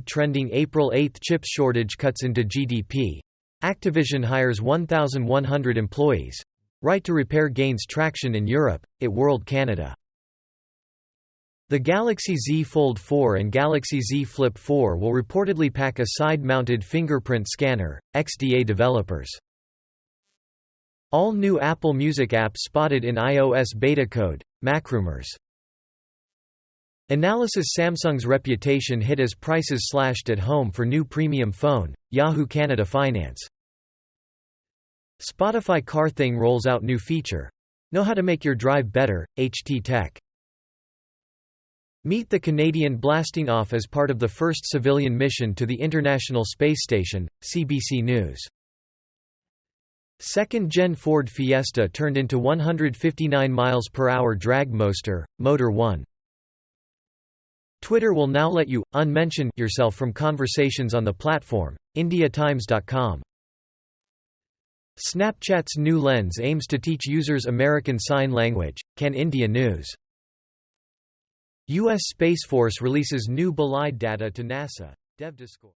Trending April 8 chip shortage cuts into GDP. Activision hires 1,100 employees. Right to repair gains traction in Europe, World Canada. The Galaxy Z Fold 4 and Galaxy Z Flip 4 will reportedly pack a side-mounted fingerprint scanner, XDA developers. All new Apple Music app spotted in iOS beta code, Macrumors. Analysis: Samsung's reputation hit as prices slashed at home for new premium phone, Yahoo Canada Finance. Spotify Car Thing rolls out new feature. Know how to make your drive better, HT Tech. Meet the Canadian blasting off as part of the first civilian mission to the International Space Station, CBC News. Second-gen Ford Fiesta turned into 159 mph drag motor, Motor 1. Twitter will now let you unmention yourself from conversations on the platform, IndiaTimes.com. Snapchat's new lens aims to teach users American Sign Language, Can India News. U.S. Space Force releases new bolide data to NASA. DevDiscord.